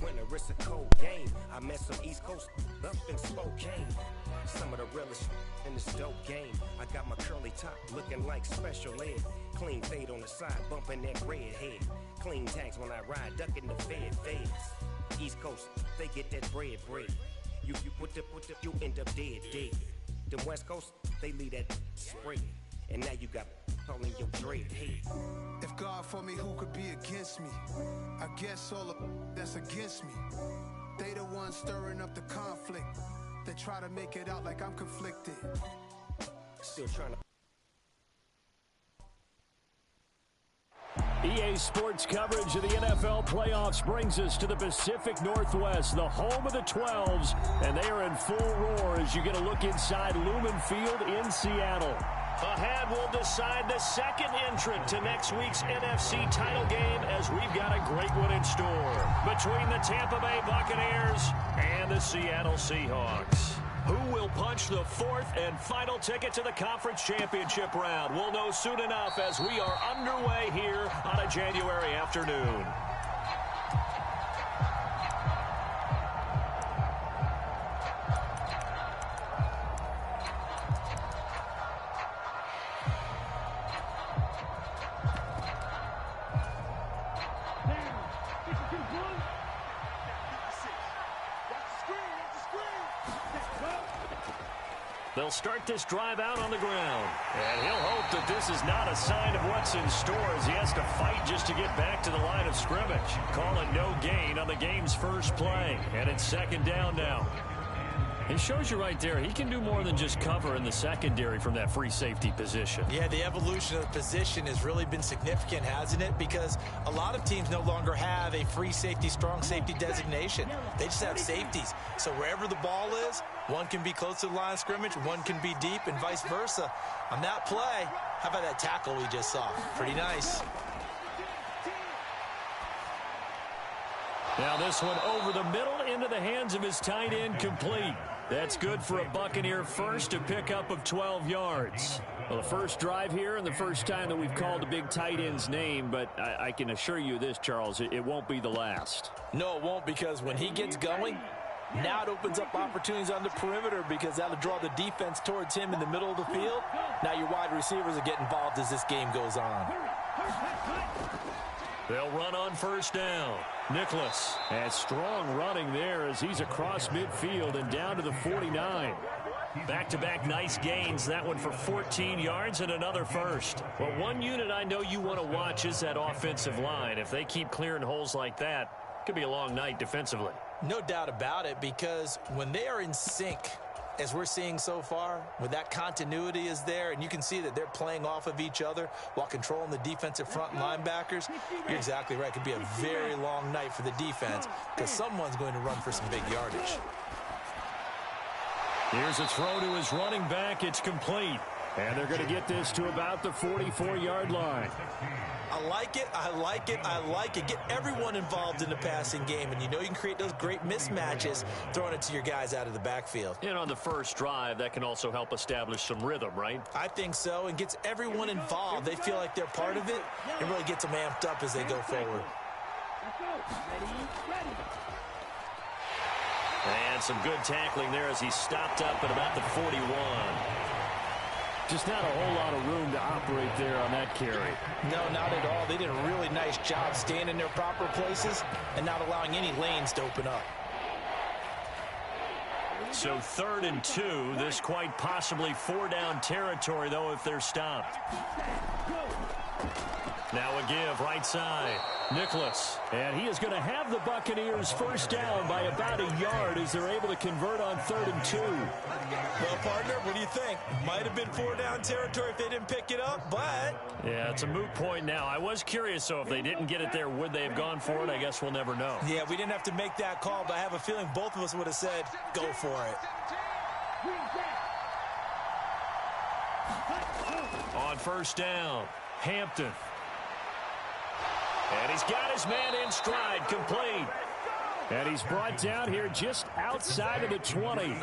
winter, it's a cold game. I met some East Coast up in Spokane. Some of the realest in this dope game. I got my curly top looking like special ed. Clean fade on the side, bumping that red head. Clean tags when I ride, ducking the feds. East Coast, they get that bread. You you end up dead. Them West Coast, they leave that spray. And now you got all in your dread head. If God for me, who could be against me? I guess all of that's against me. They the ones stirring up the conflict. They try to make it out like I'm conflicted. Still trying to. EA Sports coverage of the NFL playoffs brings us to the Pacific Northwest, the home of the 12s, and they are in full roar as you get a look inside Lumen Field in Seattle. Ahead, we'll decide the second entrant to next week's NFC title game as we've got a great one in store between the Tampa Bay Buccaneers and the Seattle Seahawks. Who will punch the fourth and final ticket to the conference championship round? We'll know soon enough as we are underway here on a January afternoon. They'll start this drive out on the ground. And he'll hope that this is not a sign of what's in store as he has to fight just to get back to the line of scrimmage. Calling no gain on the game's first play. And it's second down now. It shows you right there, he can do more than just cover in the secondary from that free safety position. Yeah, the evolution of the position has really been significant, hasn't it? Because a lot of teams no longer have a free safety, strong safety designation. They just have safeties. So wherever the ball is, one can be close to the line of scrimmage, one can be deep, and vice versa. On that play, how about that tackle we just saw? Pretty nice. Now this one over the middle into the hands of his tight end, complete. That's good for a Buccaneer first, a pickup of 12 yards. Well, the first drive here and the first time that we've called a big tight end's name, but I can assure you this, Charles, it won't be the last. No, it won't, because when he gets going, now it opens up opportunities on the perimeter because that'll draw the defense towards him in the middle of the field. Now your wide receivers will get involved as this game goes on. They'll run on first down. Nicholas has strong running there as he's across midfield and down to the 49. Back-to-back nice gains. That one for 14 yards and another first. Well, one unit I know you want to watch is that offensive line. If they keep clearing holes like that, it could be a long night defensively. No doubt about it, because when they are in sync, as we're seeing so far, when that continuity is there, and you can see that they're playing off of each other while controlling the defensive front and linebackers, you're exactly right. It could be a very long night for the defense because someone's going to run for some big yardage. Here's a throw to his running back. It's complete. And they're going to get this to about the 44-yard line. I like it, I like it, I like it. Get everyone involved in the passing game, and you know you can create those great mismatches throwing it to your guys out of the backfield. And on the first drive, that can also help establish some rhythm, right? I think so, and gets everyone involved. They feel like they're part of it, and really gets them amped up as they go forward. And some good tackling there as he stopped up at about the 41. Just not a whole lot of room to operate there on that carry. No, not at all. They did a really nice job staying in their proper places and not allowing any lanes to open up. So 3rd and 2. This quite possibly 4-down territory, though, if they're stopped. Now a give right side. Nicholas. And he is going to have the Buccaneers first down by about a yard as they're able to convert on 3rd and 2. Well, partner, what do you think? Might have been 4-down territory if they didn't pick it up, but... Yeah, it's a moot point now. I was curious, so if they didn't get it there, would they have gone for it? I guess we'll never know. Yeah, we didn't have to make that call, but I have a feeling both of us would have said, go for it. On first down, Hampton. And he's got his man in stride, complete. And he's brought down here just outside of the 20.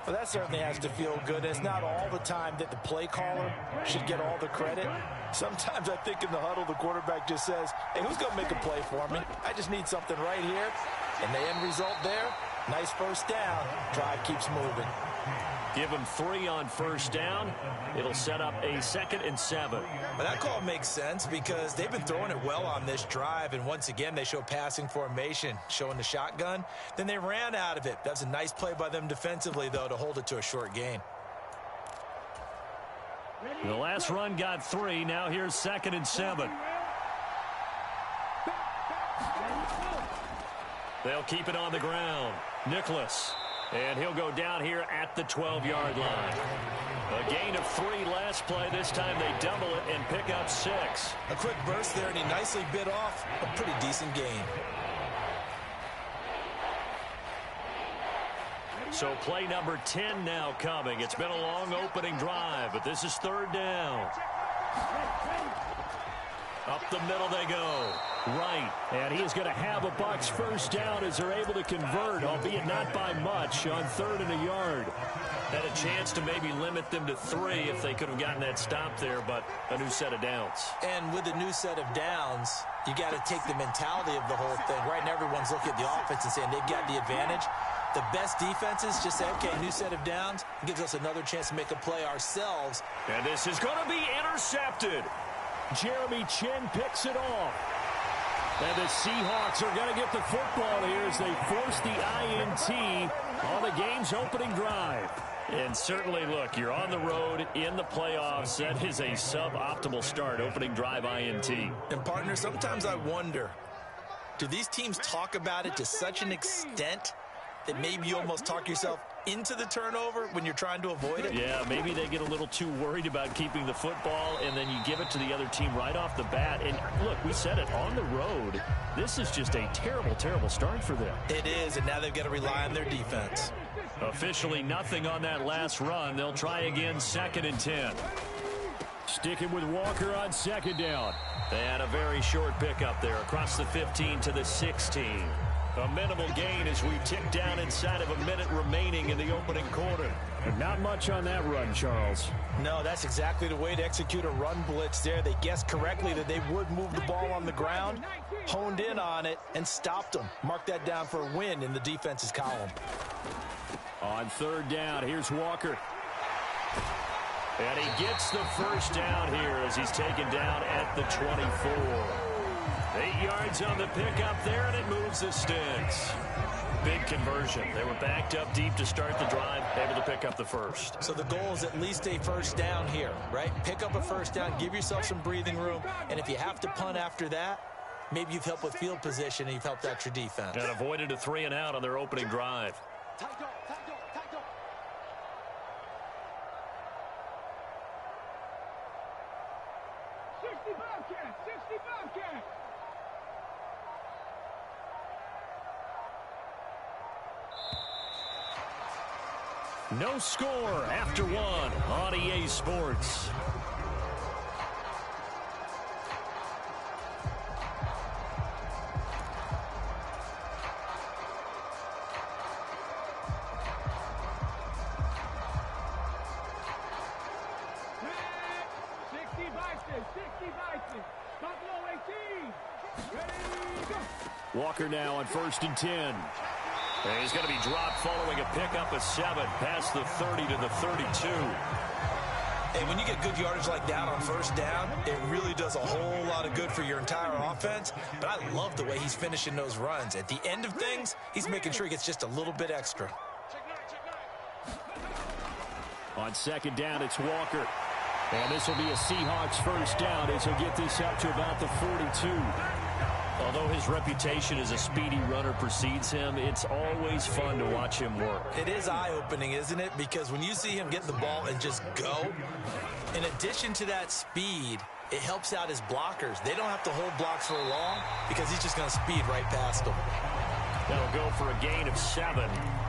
Well, that certainly has to feel good. It's not all the time that the play caller should get all the credit. Sometimes I think in the huddle, the quarterback just says, hey, who's going to make a play for me? I just need something right here. And the end result there, nice first down. Drive keeps moving. Give him 3 on first down. It'll set up a 2nd and 7. But that call makes sense because they've been throwing it well on this drive, and once again, they show passing formation, showing the shotgun. Then they ran out of it. That's a nice play by them defensively, though, to hold it to a short gain. The last run got 3. Now here's 2nd and 7. They'll keep it on the ground. Nicholas. And he'll go down here at the 12-yard line. A gain of 3 last play. This time they double it and pick up 6. A quick burst there, and he nicely bit off a pretty decent gain. So play number 10 now coming. It's been a long opening drive, but this is 3rd down. Up the middle they go. Right. And he is going to have a Bucs first down as they're able to convert, albeit not by much, on 3rd and a yard. Had a chance to maybe limit them to 3 if they could have gotten that stop there, but a new set of downs. And with a new set of downs, you got to take the mentality of the whole thing. Right now everyone's looking at the offense and saying they've got the advantage. The best defenses just say, okay, new set of downs. It gives us another chance to make a play ourselves. And this is going to be intercepted. Jeremy Chin picks it off. And the Seahawks are going to get the football here as they force the INT on the game's opening drive. And certainly, look, you're on the road in the playoffs. That is a suboptimal start, opening drive INT. And, partner, sometimes I wonder, do these teams talk about it to such an extent that maybe you almost talk yourself into the turnover when you're trying to avoid it? Yeah, maybe they get a little too worried about keeping the football, and then you give it to the other team right off the bat. And, look, we said it, on the road, this is just a terrible, terrible start for them. It is, and now they've got to rely on their defense. Officially nothing on that last run. They'll try again, 2nd and 10. Sticking with Walker on 2nd down. They had a very short pickup there across the 15 to the 16. A minimal gain as we tick down inside of a minute remaining in the opening quarter. And not much on that run, Charles. No, that's exactly the way to execute a run blitz there. They guessed correctly that they would move the ball on the ground, honed in on it, and stopped them. Mark that down for a win in the defense's column. On 3rd down, here's Walker. And he gets the first down here as he's taken down at the 24. 8 yards on the pickup there, and it moves the sticks. Big conversion. They were backed up deep to start the drive, able to pick up the first. So the goal is at least a first down here, right? Pick up a first down, give yourself some breathing room, and if you have to punt after that, maybe you've helped with field position and you've helped out your defense. And avoided a 3 and out on their opening drive. No score after 1 on EA Sports. Walker now on 1st and 10. And he's going to be dropped following a pickup of 7 past the 30 to the 32. Hey, when you get good yardage like that on first down, it really does a whole lot of good for your entire offense. But I love the way he's finishing those runs. At the end of things, he's making sure he gets just a little bit extra. On 2nd down, it's Walker. And this will be a Seahawks first down as he'll get this up to about the 42. Although his reputation as a speedy runner precedes him, it's always fun to watch him work. It is eye-opening, isn't it? Because when you see him get the ball and just go, in addition to that speed, it helps out his blockers. They don't have to hold blocks for long because he's just going to speed right past them. That'll go for a gain of 7,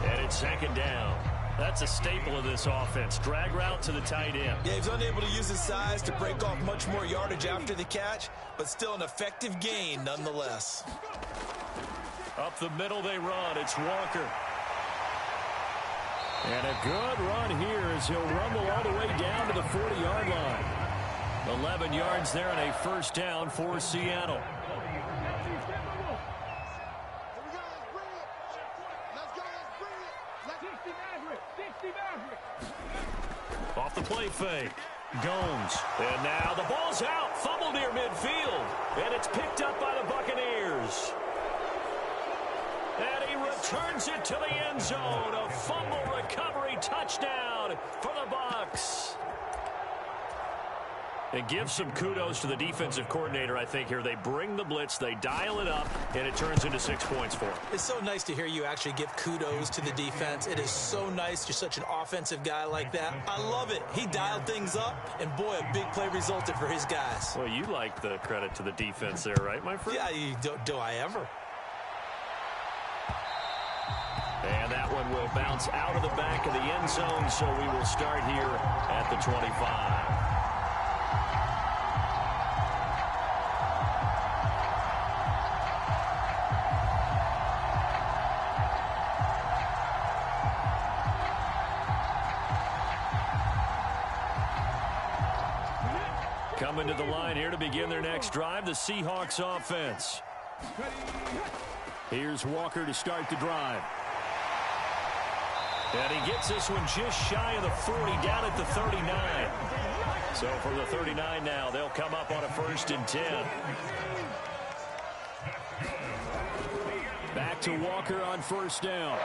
and it's 2nd down. That's a staple of this offense. Drag route to the tight end. Yeah, he's unable to use his size to break off much more yardage after the catch, but still an effective gain nonetheless. Up the middle they run. It's Walker. And a good run here as he'll rumble all the way down to the 40-yard line. 11 yards there and a first down for Seattle. Off the play fake. Gomes. And now the ball's out. Fumble near midfield. And it's picked up by the Buccaneers. And he returns it to the end zone. A fumble recovery touchdown for the Bucs. And give some kudos to the defensive coordinator, I think, here. They bring the blitz, they dial it up, and it turns into 6 points for them. It's so nice to hear you actually give kudos to the defense. It is so nice. You're such an offensive guy like that. I love it. He dialed things up, and boy, a big play resulted for his guys. Well, you like the credit to the defense there, right, my friend? Yeah, do I ever? And that one will bounce out of the back of the end zone, so we will start here at the 25. Coming to the line here to begin their next drive, the Seahawks offense. Here's Walker to start the drive. And he gets this one just shy of the 40, down at the 39. So from the 39 now, they'll come up on a 1st and 10. Back to Walker on 1st down.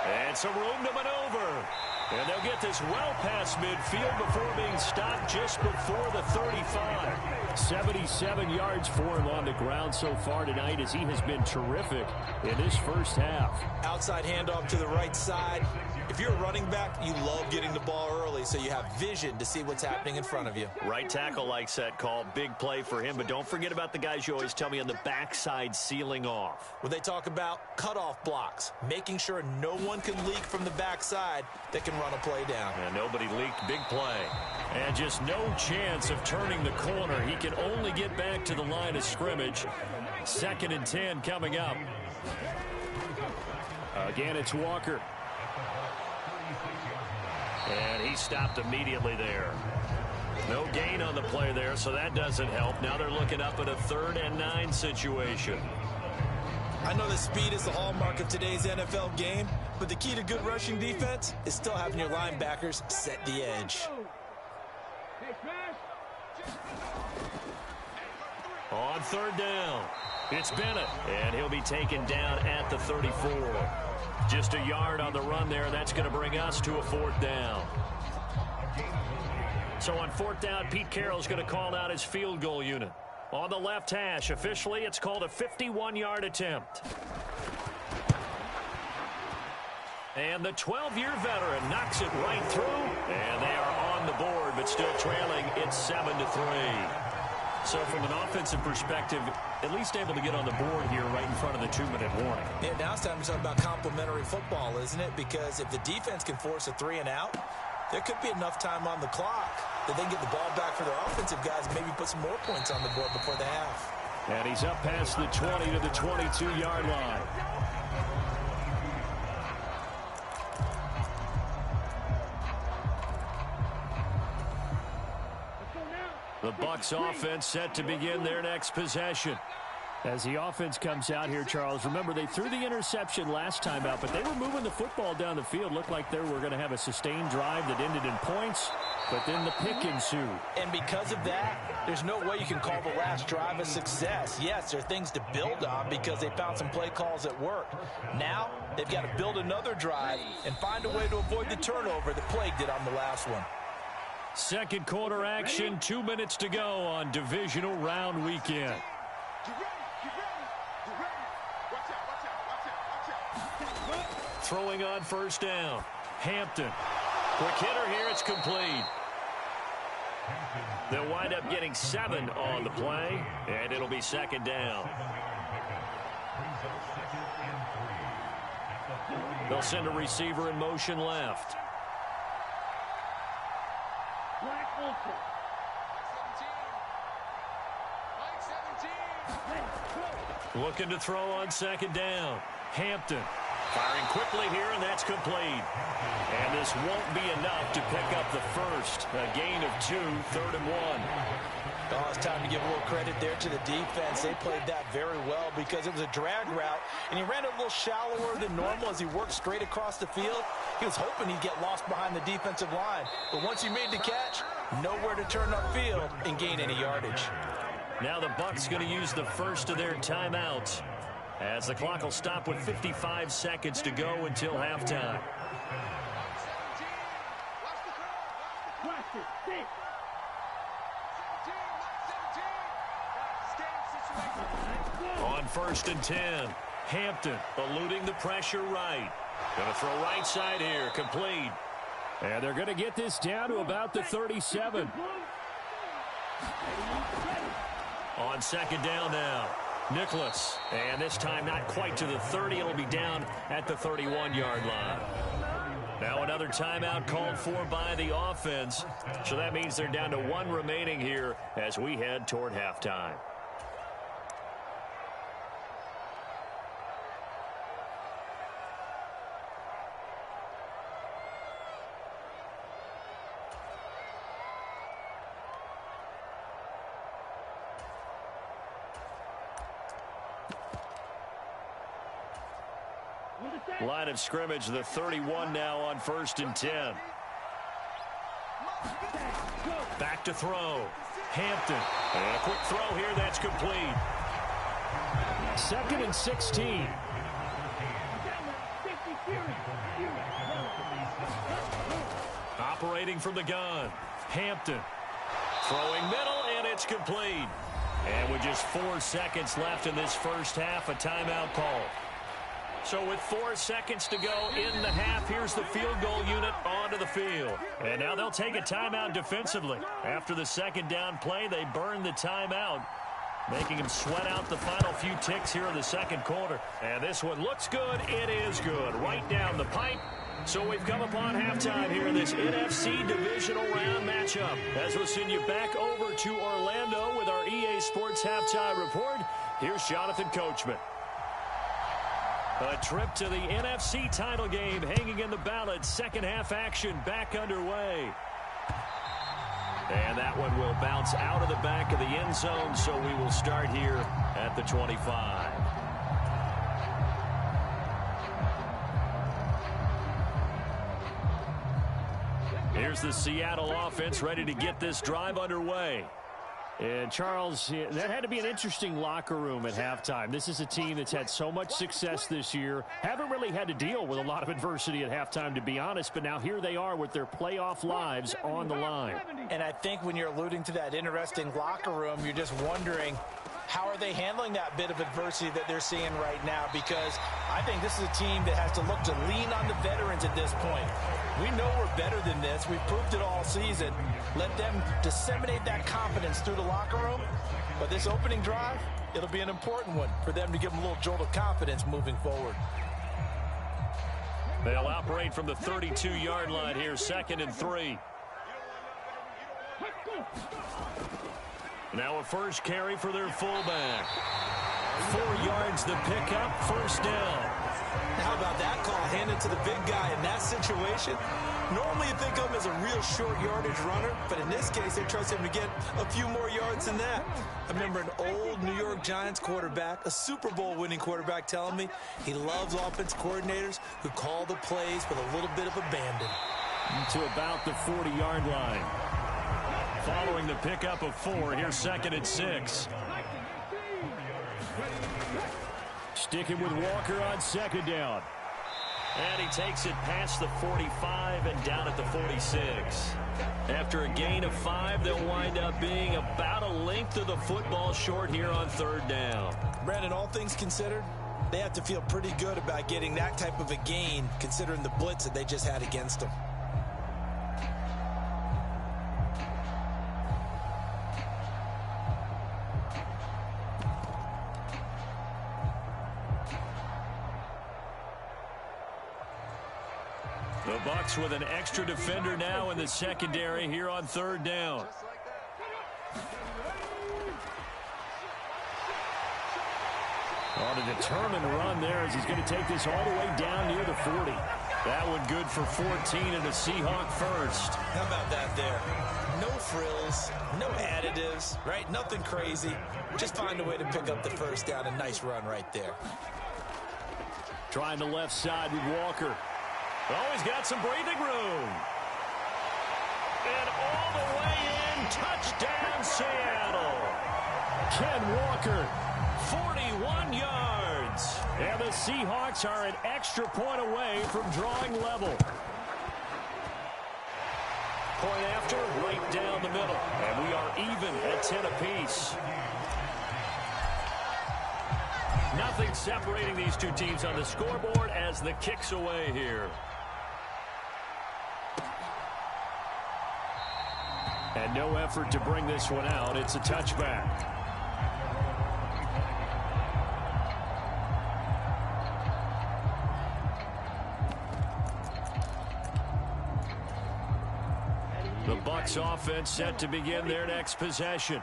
And some room to maneuver. And they'll get this well past midfield before being stopped just before the 35. 77 yards for him on the ground so far tonight as he has been terrific in this first half. Outside handoff to the right side. If you're a running back, you love getting the ball early so you have vision to see what's happening in front of you. Right tackle likes that call. Big play for him, but don't forget about the guys you always tell me on the backside sealing off. When they talk about cutoff blocks, making sure no one can leak from the backside that can run a play down. And nobody leaked. Big play. And just no chance of turning the corner. He can only get back to the line of scrimmage. 2nd and 10 coming up. Again, it's Walker. And he stopped immediately there. No gain on the play there, so that doesn't help. Now they're looking up at a 3rd and 9 situation. I know that speed is the hallmark of today's NFL game, but the key to good rushing defense is still having your linebackers set the edge. On 3rd down, it's Bennett, and he'll be taken down at the 34. Just a yard on the run there. That's going to bring us to a 4th down. So on 4th down, Pete Carroll's going to call out his field goal unit. On the left hash, officially, it's called a 51-yard attempt. And the 12-year veteran knocks it right through, and they are on the board, but still trailing. It's 7-3. So from an offensive perspective, at least able to get on the board here right in front of the 2-minute warning. Yeah, now it's time to talk about complementary football, isn't it? Because if the defense can force a 3 and out, there could be enough time on the clock that they can get the ball back for their offensive guys and maybe put some more points on the board before the half. And he's up past the 20 to the 22-yard line. The Bucs offense set to begin their next possession. As the offense comes out here, Charles, remember they threw the interception last time out, but they were moving the football down the field. Looked like they were going to have a sustained drive that ended in points, but then the pick ensued. And because of that, there's no way you can call the last drive a success. Yes, there are things to build on because they found some play calls that worked. Now, they've got to build another drive and find a way to avoid the turnover that plagued it on the last one. Second quarter action, 2 minutes to go on divisional round weekend. Throwing on 1st down. Hampton. Quick hitter here, it's complete. They'll wind up getting 7 on the play, and it'll be 2nd down. They'll send a receiver in motion left. Looking to throw on 2nd down. Hampton Firing quickly here, and that's complete. And this won't be enough to pick up the first. A gain of 2, 3rd and 1. Oh, it's time to give a little credit there to the defense. They played that very well because it was a drag route, and he ran a little shallower than normal as he worked straight across the field. He was hoping he'd get lost behind the defensive line. But once he made the catch, nowhere to turn upfield and gain any yardage. Now the Bucs going to use the first of their timeouts, as the clock will stop with 55 seconds to go until halftime. On 1st and 10, Hampton eluding the pressure right. Going to throw right side here, complete. And they're going to get this down to about the 37. On 2nd down now, Nicholas. And this time not quite to the 30. It'll be down at the 31-yard line. Now another timeout called for by the offense. So that means they're down to 1 remaining here as we head toward halftime. Line of scrimmage, the 31 now on 1st and 10. Back to throw. Hampton. And a quick throw here, that's complete. 2nd and 16. Operating from the gun. Hampton. Throwing middle, and it's complete. And with just 4 seconds left in this first half, a timeout call. So with 4 seconds to go in the half, here's the field goal unit onto the field. And now they'll take a timeout defensively. After the 2nd down play, they burn the timeout, making them sweat out the final few ticks here in the 2nd quarter. And this one looks good. It is good. Right down the pipe. So we've come upon halftime here in this NFC divisional round matchup. As we'll send you back over to Orlando with our EA Sports Halftime Report, here's Jonathan Coachman. A trip to the NFC title game hanging in the balance. 2nd half action back underway. And that one will bounce out of the back of the end zone, so we will start here at the 25. Here's the Seattle offense ready to get this drive underway. And, Charles, that had to be an interesting locker room at halftime. This is a team that's had so much success this year. Haven't really had to deal with a lot of adversity at halftime, to be honest. But now here they are with their playoff lives on the line. And I think when you're alluding to that interesting locker room, you're just wondering, how are they handling that bit of adversity that they're seeing right now? Because I think this is a team that has to look to lean on the veterans at this point. We know we're better than this. We've proved it all season. Let them disseminate that confidence through the locker room. But this opening drive, it'll be an important one for them to give them a little jolt of confidence moving forward. They'll operate from the 32-yard line here, 2nd and 3. Now a first carry for their fullback. 4 yards the pickup, 1st down. How about that call handed to the big guy in that situation? Normally you think of him as a real short yardage runner, but in this case they trust him to get a few more yards than that. I remember an old New York Giants quarterback, a Super Bowl winning quarterback, telling me he loves offense coordinators who call the plays with a little bit of abandon. To about the 40-yard line. Following the pickup of 4, here's 2nd and 6. Sticking with Walker on 2nd down. And he takes it past the 45 and down at the 46. After a gain of 5, they'll wind up being about a length of the football short here on 3rd down. Brandon, all things considered, they have to feel pretty good about getting that type of a gain, considering the blitz that they just had against them. The Bucs with an extra defender now in the secondary here on 3rd down. On a determined run there as he's going to take this all the way down near the 40. That one good for 14 and a Seahawk first. How about that there? No frills, no additives, right? Nothing crazy. Just find a way to pick up the first down. A nice run right there. Trying the left side with Walker. Oh, he's got some breathing room. And all the way in, touchdown Seattle. Ken Walker, 41 yards. And the Seahawks are an extra point away from drawing level. Point after, right down the middle. And we are even at 10 apiece. Nothing separating these two teams on the scoreboard as the kick's away here. And no effort to bring this one out. It's a touchback. The Bucs offense set to begin their next possession.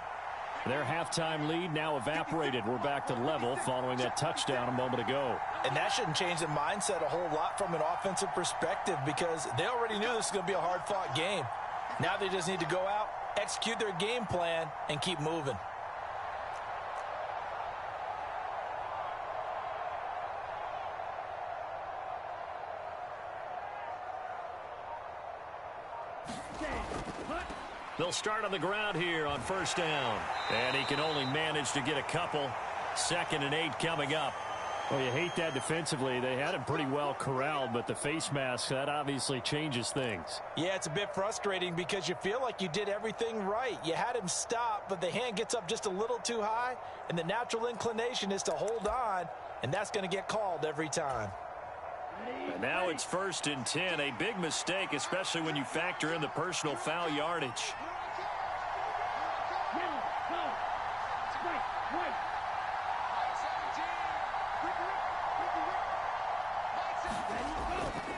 Their halftime lead now evaporated. We're back to level following that touchdown a moment ago. And that shouldn't change the mindset a whole lot from an offensive perspective because they already knew this was going to be a hard-fought game. Now they just need to go out, execute their game plan, and keep moving. They'll start on the ground here on first down. And he can only manage to get a couple. 2nd and 8 coming up. Well, you hate that defensively. They had him pretty well corralled, but the face mask, that obviously changes things. Yeah, it's a bit frustrating because you feel like you did everything right. You had him stop, but the hand gets up just a little too high, and the natural inclination is to hold on, and that's going to get called every time. And now it's 1st and 10. A big mistake, especially when you factor in the personal foul yardage.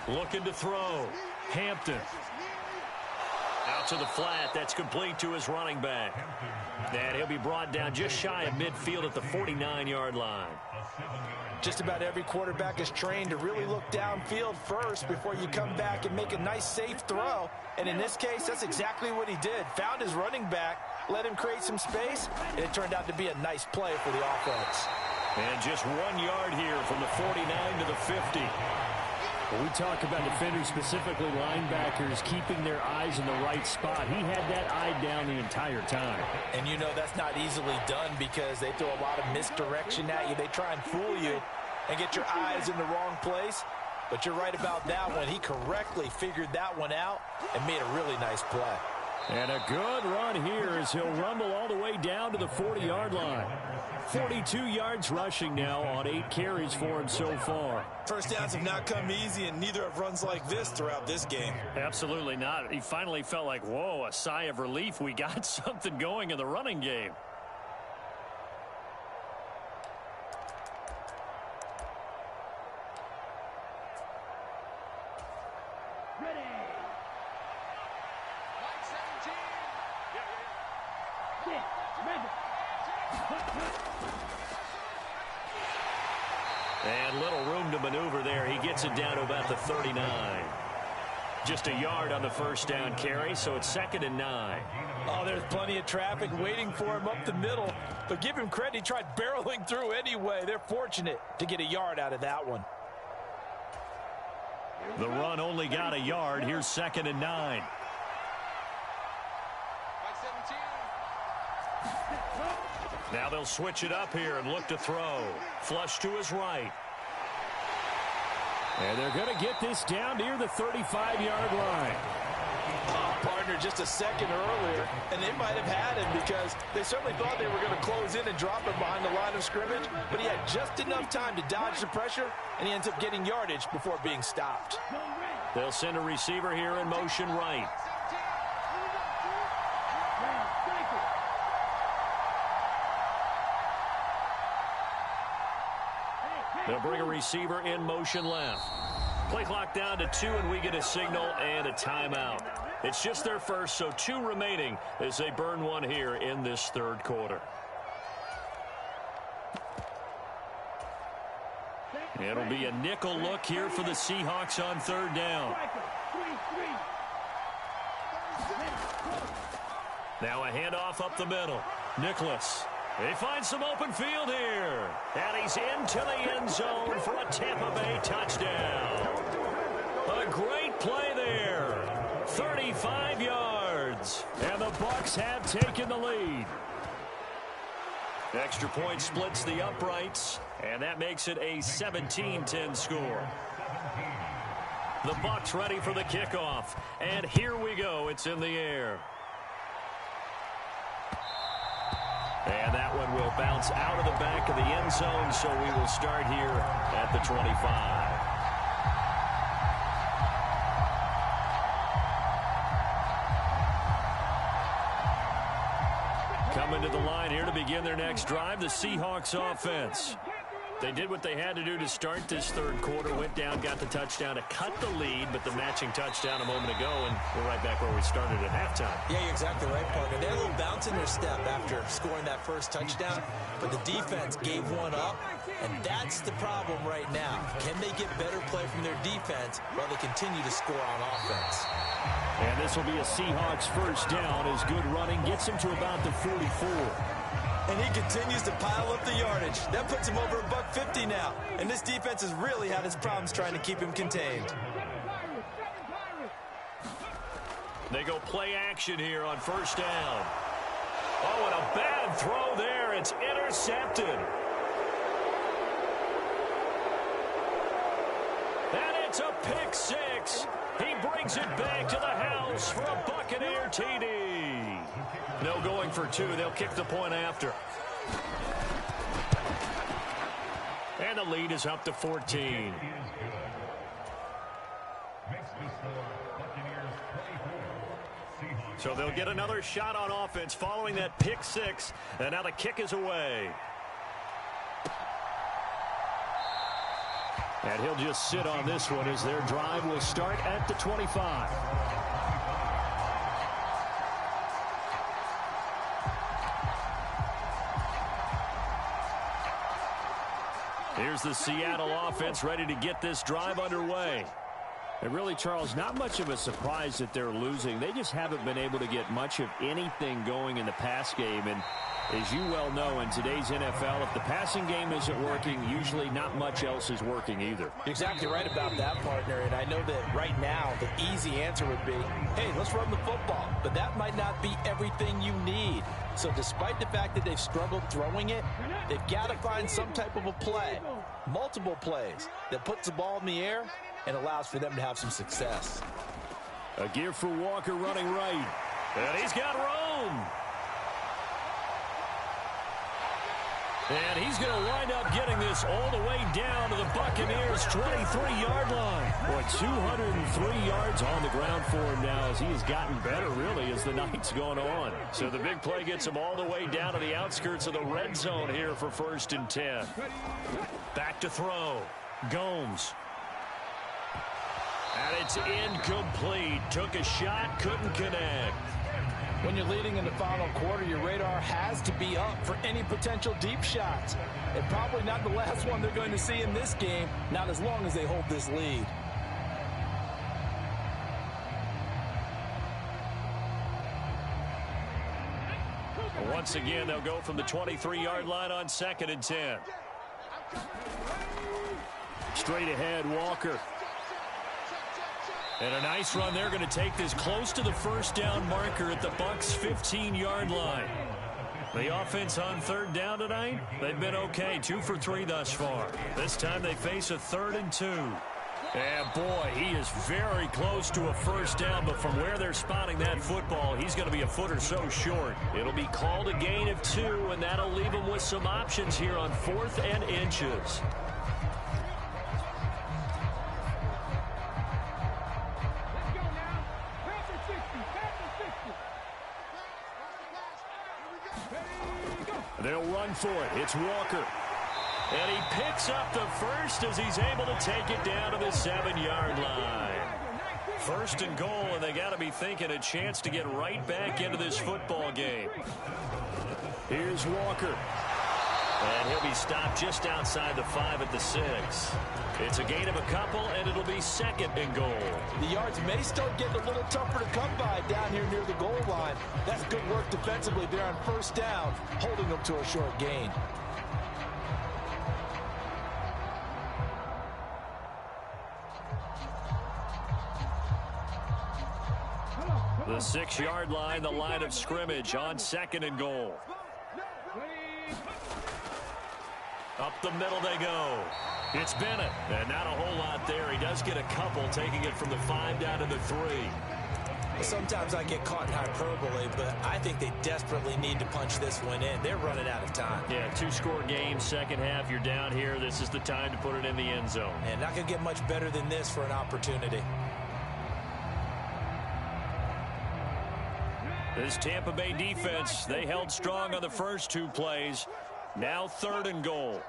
Looking to throw. Hampton. Out to the flat. That's complete to his running back. And he'll be brought down just shy of midfield at the 49-yard line. Just about every quarterback is trained to really look downfield first before you come back and make a nice, safe throw. And in this case, that's exactly what he did. Found his running back, let him create some space, and it turned out to be a nice play for the offense. And just 1 yard here from the 49 to the 50. When we talk about defenders, specifically linebackers, keeping their eyes in the right spot, he had that eye down the entire time. And you know that's not easily done because they throw a lot of misdirection at you. They try and fool you and get your eyes in the wrong place. But you're right about that one. He correctly figured that one out and made a really nice play. And a good run here as he'll rumble all the way down to the 40-yard line. 42 yards rushing now on 8 carries for him so far. First downs have not come easy, and neither have runs like this throughout this game. Absolutely not. He finally felt like, whoa, a sigh of relief. We got something going in the running game. And little room to maneuver there. He gets it down to about the 39. Just a yard on the first down carry, so it's 2nd and 9. Oh, there's plenty of traffic waiting for him up the middle. But give him credit, he tried barreling through anyway. They're fortunate to get a yard out of that one. The run only got a yard. Here's 2nd and 9. Now they'll switch it up here and look to throw. Flush to his right. And they're going to get this down near the 35-yard line. Oh, partner, just a second earlier, and they might have had him because they certainly thought they were going to close in and drop him behind the line of scrimmage, but he had just enough time to dodge the pressure, and he ends up getting yardage before being stopped. They'll send a receiver here in motion right. They'll bring a receiver in motion left. Play clock down to 2, and we get a signal and a timeout. It's just their first, so 2 remaining as they burn one here in this third quarter. It'll be a nickel look here for the Seahawks on third down. Now a handoff up the middle. Nicholas. He finds some open field here. And he's into the end zone for a Tampa Bay touchdown. A great play there. 35 yards. And the Bucs have taken the lead. Extra point splits the uprights. And that makes it a 17-10 score. The Bucs ready for the kickoff. And here we go. It's in the air. And that one will bounce out of the back of the end zone, so we will start here at the 25. Coming to the line here to begin their next drive, the Seahawks offense. They did what they had to do to start this third quarter, went down, got the touchdown to cut the lead, but the matching touchdown a moment ago, and we're right back where we started at halftime. Yeah, you're exactly right, partner. They had a little bounce in their step after scoring that first touchdown, but the defense gave one up, and that's the problem right now. Can they get better play from their defense while they continue to score on offense? And this will be a Seahawks first down as good running gets him to about the 44. And he continues to pile up the yardage. That puts him over $150 now. And this defense has really had its problems trying to keep him contained. They go play action here on first down. Oh, and a bad throw there. It's intercepted. And it's a pick six. He brings it back to the house for a Buccaneer TD. No going for two. They'll kick the point after. And the lead is up to 14. So they'll get another shot on offense following that pick six. And now the kick is away. And he'll just sit on this one as their drive will start at the 25. Here's the Seattle offense ready to get this drive underway. And really, Charles, not much of a surprise that they're losing. They just haven't been able to get much of anything going in the pass game. And as you well know, in today's NFL, if the passing game isn't working, usually not much else is working either. You're exactly right about that, partner. And I know that right now the easy answer would be, hey, let's run the football. But that might not be everything you need. So despite the fact that they've struggled throwing it, they've got to find some type of a play, multiple plays, that puts the ball in the air and allows for them to have some success. A gear for Walker running right. And he's got room. And he's going to wind up getting this all the way down to the Buccaneers' 23-yard line. Boy, 203 yards on the ground for him now as he has gotten better, really, as the night's gone on. So the big play gets him all the way down to the outskirts of the red zone here for 1st and 10. Back to throw. Gomes. And it's incomplete. Took a shot, couldn't connect. When you're leading in the final quarter, your radar has to be up for any potential deep shots. And probably not the last one they're going to see in this game, not as long as they hold this lead. Once again, they'll go from the 23-yard line on 2nd and 10. Straight ahead, Walker. And a nice run. They're going to take this close to the first down marker at the Bucs' 15-yard line. The offense on 3rd down tonight, they've been okay. 2 for 3 thus far. This time they face a 3rd and 2. And boy, he is very close to a first down, but from where they're spotting that football, he's going to be a foot or so short. It'll be called a gain of 2, and that'll leave him with some options here on 4th and inches. They'll run for it. It's Walker. And he picks up the first as he's able to take it down to the 7-yard line. 1st and goal, and they got to be thinking a chance to get right back into this football game. Here's Walker. And he'll be stopped just outside the 5 at the 6. It's a gain of a couple, and it'll be 2nd and goal. The yards may start getting a little tougher to come by down here near the goal line. That's good work defensively there on 1st down, holding them to a short gain. The 6-yard line, the line of scrimmage on 2nd and goal. Up the middle they go. It's Bennett, and not a whole lot there. He does get a couple, taking it from the 5 down to the 3. Sometimes I get caught in hyperbole, but I think they desperately need to punch this one in. They're running out of time. Yeah, 2-score game, second half. You're down here. This is the time to put it in the end zone. And not going to get much better than this for an opportunity. This Tampa Bay defense, they held strong on the first 2 plays. Now 3rd and goal.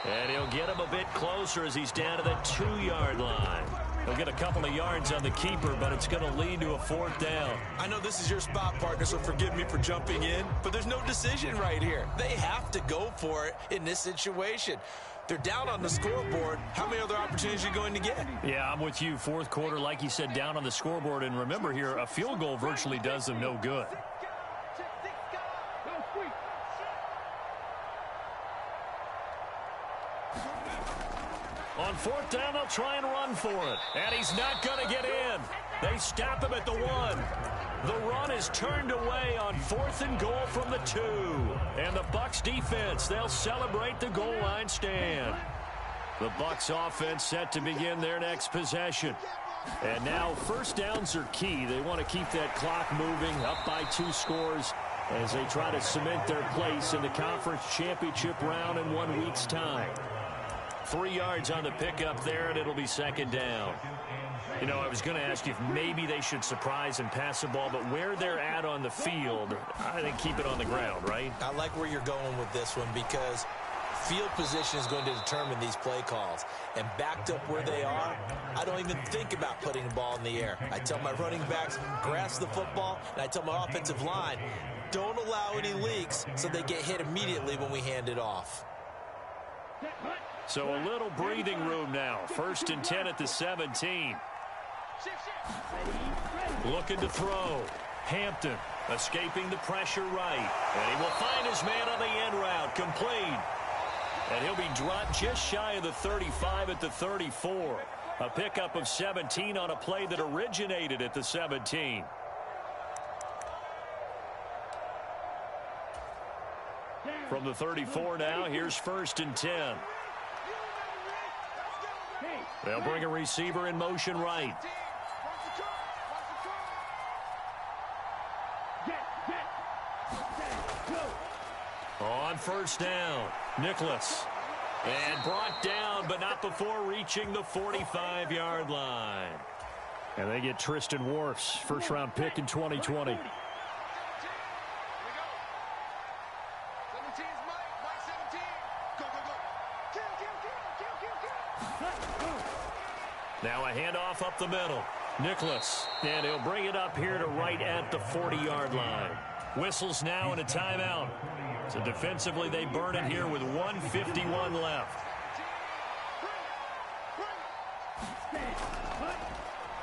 And he'll get him a bit closer as he's down to the 2-yard line. He'll get a couple of yards on the keeper, but it's going to lead to a 4th down. I know this is your spot, partner, so forgive me for jumping in, but there's no decision right here. They have to go for it in this situation. They're down on the scoreboard. How many other opportunities are you going to get? Yeah, I'm with you. 4th quarter, like you said, down on the scoreboard. And remember here, a field goal virtually does them no good. On 4th down, they'll try and run for it. And he's not going to get in. They stop him at the 1. The run is turned away on 4th and goal from the 2. And the Bucs defense, they'll celebrate the goal line stand. The Bucs offense set to begin their next possession. And now 1st downs are key. They want to keep that clock moving, up by 2 scores as they try to cement their place in the conference championship round in 1 week's time. 3 yards on the pickup there, and it'll be 2nd down. You know, I was going to ask you if maybe they should surprise and pass the ball, but where they're at on the field, I think keep it on the ground, right? I like where you're going with this one because field position is going to determine these play calls. And backed up where they are, I don't even think about putting the ball in the air. I tell my running backs, grasp the football, and I tell my offensive line, don't allow any leaks so they get hit immediately when we hand it off. So a little breathing room now. 1st and 10 at the 17. Looking to throw. Hampton escaping the pressure right. And he will find his man on the end route. Complete. And he'll be dropped just shy of the 35 at the 34. A pickup of 17 on a play that originated at the 17. From the 34 now, here's 1st and 10. They'll bring a receiver in motion right. On 1st down, Nicholas. And brought down, but not before reaching the 45-yard line. And they get Tristan Wirfs, 1st-round pick in 2020. Now a handoff up the middle. Nicholas. And he'll bring it up here to right at the 40-yard line. Whistles now and a timeout. So defensively they burn it here with 1:51 left.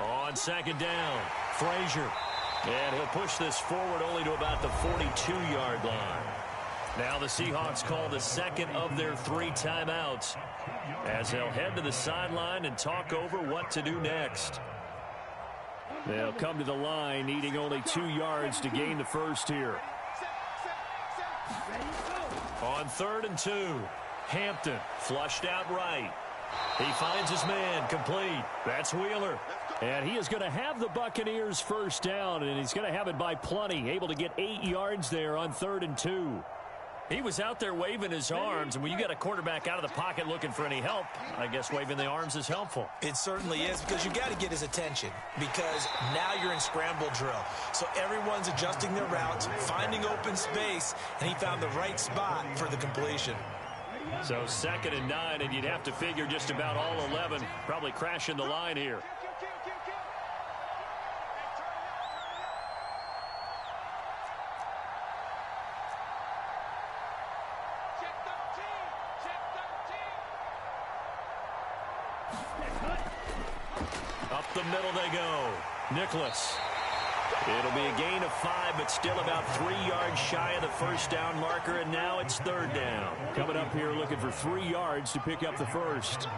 On 2nd down, Frazier. And he'll push this forward only to about the 42-yard line. Now the Seahawks call the 2nd of their 3 timeouts as they'll head to the sideline and talk over what to do next. They'll come to the line needing only 2 yards to gain the 1st here. On 3rd and 2, Hampton flushed out right. He finds his man, complete. That's Wheeler. And he is going to have the Buccaneers 1st down, and he's going to have it by plenty. Able to get 8 yards there on 3rd and 2. He was out there waving his arms, and when you got a quarterback out of the pocket looking for any help, I guess waving the arms is helpful. It certainly is, because you got to get his attention, because now you're in scramble drill. So everyone's adjusting their routes, finding open space, and he found the right spot for the completion. So 2nd and 9, and you'd have to figure just about all 11 probably crashing the line here. Up the middle they go. Nicholas. It'll be a gain of 5, but still about 3 yards shy of the first down marker, and now it's third down. Coming up here looking for 3 yards to pick up the first.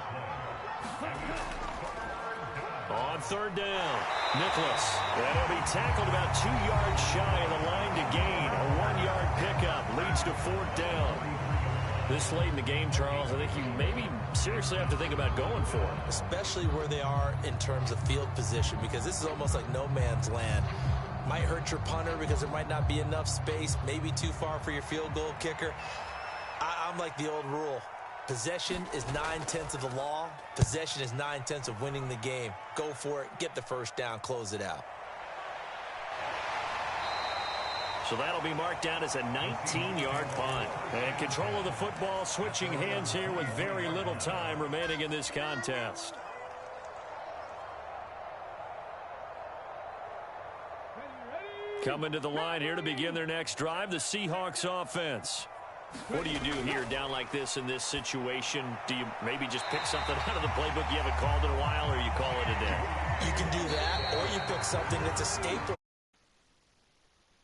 On third down, Nicholas. And he'll be tackled about 2 yards shy of the line to gain. A 1-yard pickup leads to fourth down. This late in the game, Charles, I think you maybe seriously have to think about going for it. Especially where they are in terms of field position, because this is almost like no man's land. Might hurt your punter because there might not be enough space, maybe too far for your field goal kicker. I'm like the old rule. Possession is 9/10 of the law. Possession is 9/10 of winning the game. Go for it, get the first down, close it out. So that'll be marked down as a 19-yard punt. And control of the football switching hands here with very little time remaining in this contest. Coming to the line here to begin their next drive, the Seahawks offense. What do you do here down like this in this situation? Do you maybe just pick something out of the playbook you haven't called in a while, or you call it a day? You can do that, or you pick something that's a staple.